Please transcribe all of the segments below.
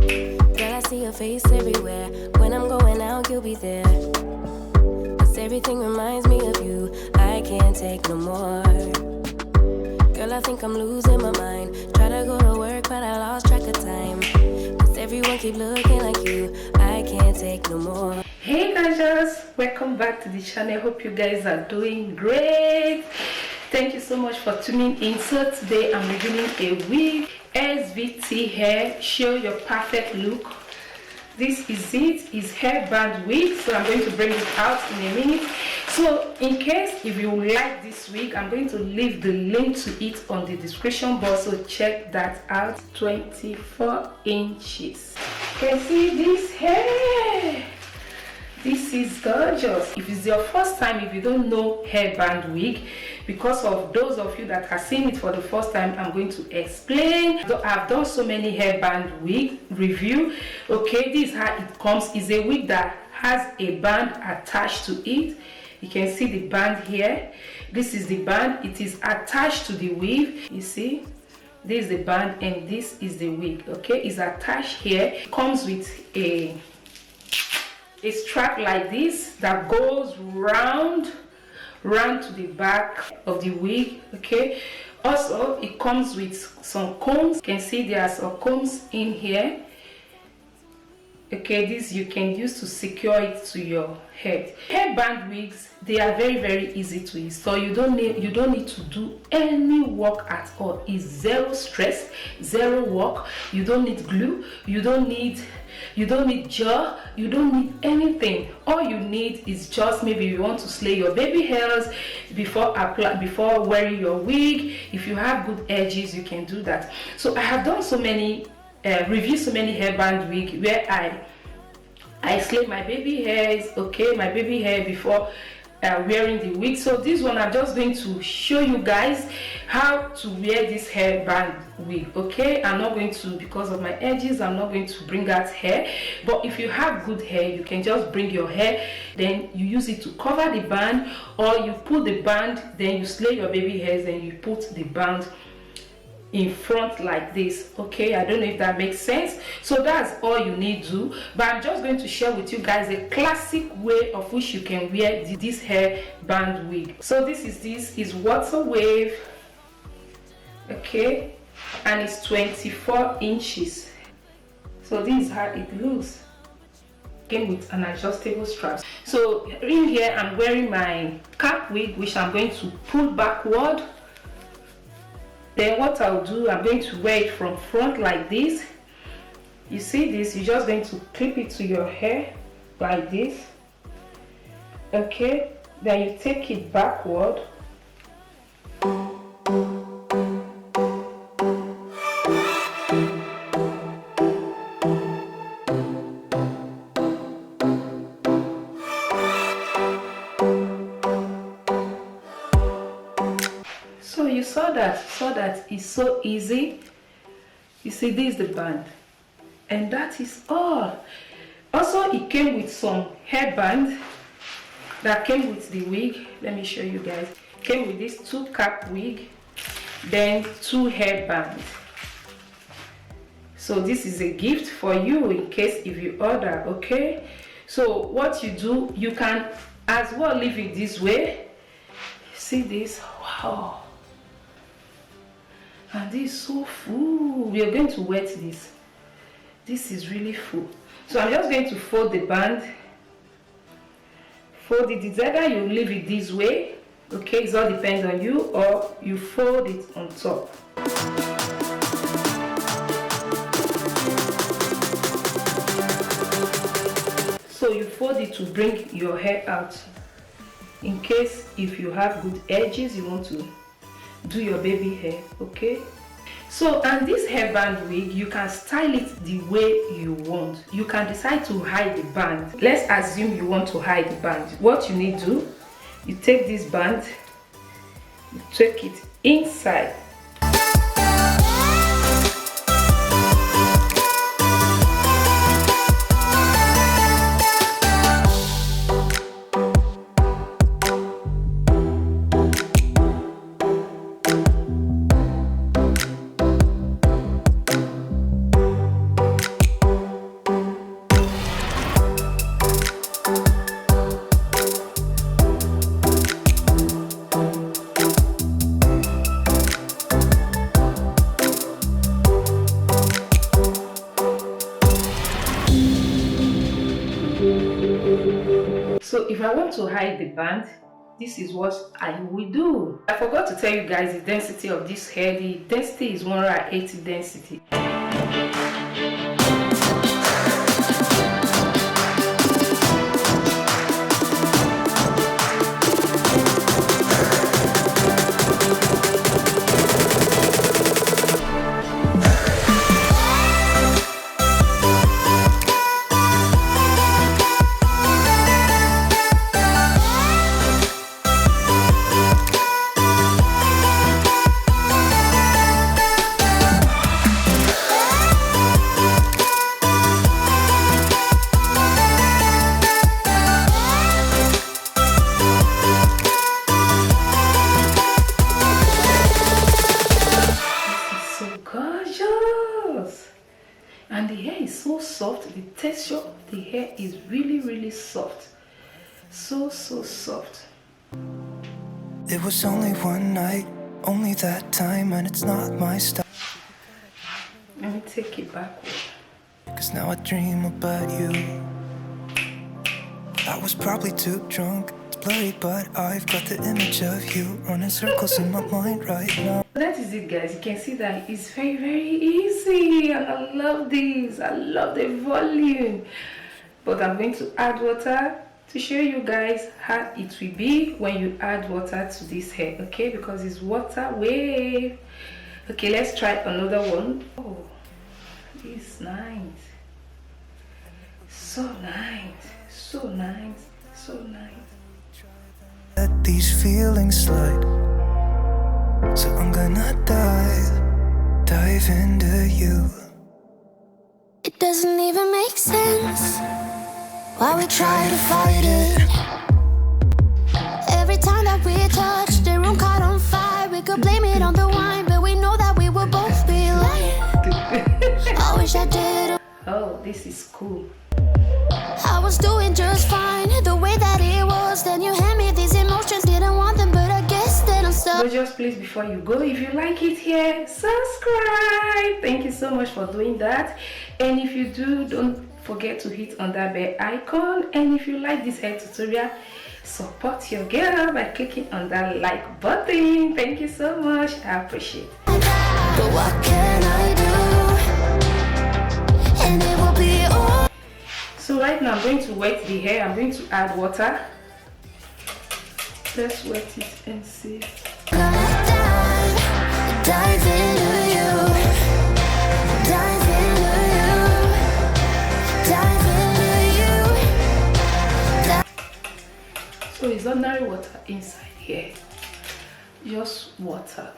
Girl, I see your face everywhere. When I'm going out, you'll be there. Cause everything reminds me of you. I can't take no more. Girl, I think I'm losing my mind. Try to go to work, but I lost track of time. Cause everyone keep looking like you. I can't take no more. Hey guys, welcome back to the channel. Hope you guys are doing great. Thank you so much for tuning in. So today I'm reviewing a wig, SVT Hair. Show your perfect look. This is it. It's Headband wig. So I'm going to bring it out in a minute. So in case if you like this wig, I'm going to leave the link to it on the description box. So check that out. 24 inches. You can see this hair. This is gorgeous. If it's your first time, if you don't know Headband wig, because of those of you that are seeing it for the first time, I'm going to explain. I've done so many Headband wig review. Okay, this is how it comes. It's a wig that has a band attached to it. You can see the band here. This is the band. It is attached to the weave. You see, this is the band and this is the wig. Okay, it's attached here. It comes with a strap like this that goes round to the back of the wig. Okay, also it comes with some combs. You can see there are some combs in here. Okay, this you can use to secure it to your head. Headband wigs, they are very easy to install. You don't need to do any work at all. It's zero stress, zero work. You don't need glue, you don't need gel, you don't need anything. All you need is just maybe you want to slay your baby hairs before wearing your wig. If you have good edges, you can do that. So I have done so many review so many hairband wig where I slay my baby hairs, okay, my baby hair before wearing the wig. So this one I'm just going to show you guys how to wear this hairband wig. Okay, I'm not going to, because of my edges, I'm not going to bring out hair, but if you have good hair, you can just bring your hair, then you use it to cover the band, or you put the band, then you slay your baby hairs and you put the band in front like this. Okay, I don't know if that makes sense. So that's all you need to do, but I'm just going to share with you guys a classic way of which you can wear this hair band wig. So this is water wave, okay, and it's 24 inches. So this is how it looks. Came with an adjustable strap. So in here I'm wearing my cap wig, which I'm going to pull backward. Then what I'll do, I'm going to wear it from front like this. You see this, you're just going to clip it to your hair like this. Okay, then you take it backward. So you saw that it's so easy. You see, this is the band, and that is all. Also, it came with some hairband that came with the wig. Let me show you guys. It came with this 2 cap wig, then 2 hairbands. So this is a gift for you in case if you order. Okay, so what you do, you can as well leave it this way. See this? Wow. And this is so full. We are going to wet this. This is really full. So I'm just going to fold the band. Fold it. It's either you leave it this way, okay, it all depends on you, or you fold it on top. So you fold it to bring your hair out. In case if you have good edges, you want to do your baby hair. Okay, so and this hairband wig, you can style it the way you want. You can decide to hide the band. Let's assume you want to hide the band. What you need to do, you take this band, you take it inside. So if I want to hide the band, this is what I will do. I forgot to tell you guys the density of this hair. The density is 180 density. And the hair is so soft. The texture of the hair is really soft. So soft. It was only one night, only that time, and it's not my style. Let me take it backward. 'Cause now I dream about you. I was probably too drunk, it's blurry, but I've got the image of you running circles in my mind right now. That is it, guys. You can see that it's very easy, and I love this. I love the volume. But I'm going to add water to show you guys how it will be when you add water to this hair, okay? Because it's water wave. Okay, let's try another one. Oh, it's nice. So nice. So nice. So nice. Let these feelings slide. So I'm gonna dive into you. It doesn't even make sense why we try to fight it. Every time that we touch, the room caught on fire. We could blame it on the wine, but we know that we will both be lying. I wish I did. Oh, this is cool. I was doing just fine, the way that it was. Then you hand me these emotions, didn't want them, but I guess that I'm stuck. So just please, before you go, if you like it here, subscribe. Thank you so much for doing that. And if you do, don't forget to hit on that bell icon. And if you like this hair tutorial, support your girl by clicking on that like button. Thank you so much. I appreciate it. But what can I do? And it will be all. So right now I'm going to wet the hair. I'm going to add water. Let's wet it and see. Dive into you. Dive into you. Dive into you. So it's ordinary water inside here. Just water.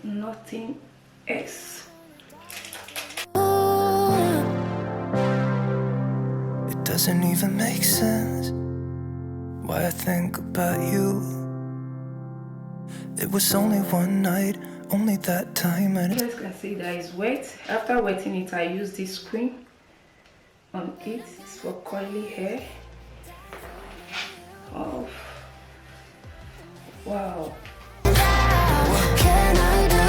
Nothing else. It doesn't even make sense why I think about you. It was only one night, only that time, and You guys can see that it's wet. After wetting it, I use this cream on it. It's for curly hair. Oh, wow. What can I do?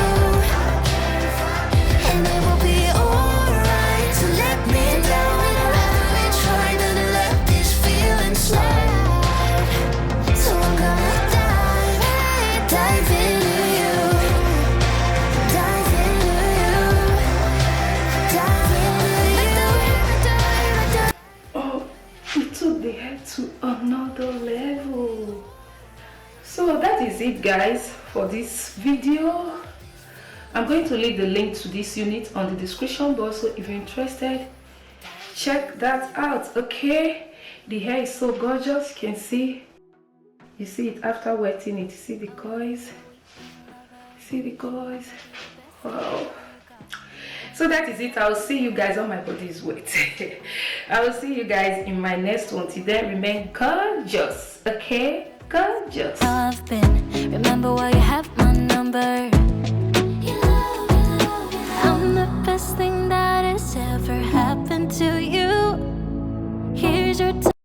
And it will be alright. So let me down whenever we try to let these feelings slide. So I'm gonna dive into you. Dive into you. Dive into you. Oh, it took the hair to another level. So that is it, guys, for this video. I'm going to leave the link to this unit on the description box, so if you're interested, check that out. Okay, the hair is so gorgeous. You can see, you see it after wetting it. See the coils, see the coils. Wow. So that is it. I'll see you guys. On my body is wet. I will see you guys in my next one. Till then, remain gorgeous. Okay, gorgeous. I've been, remember why you have my number.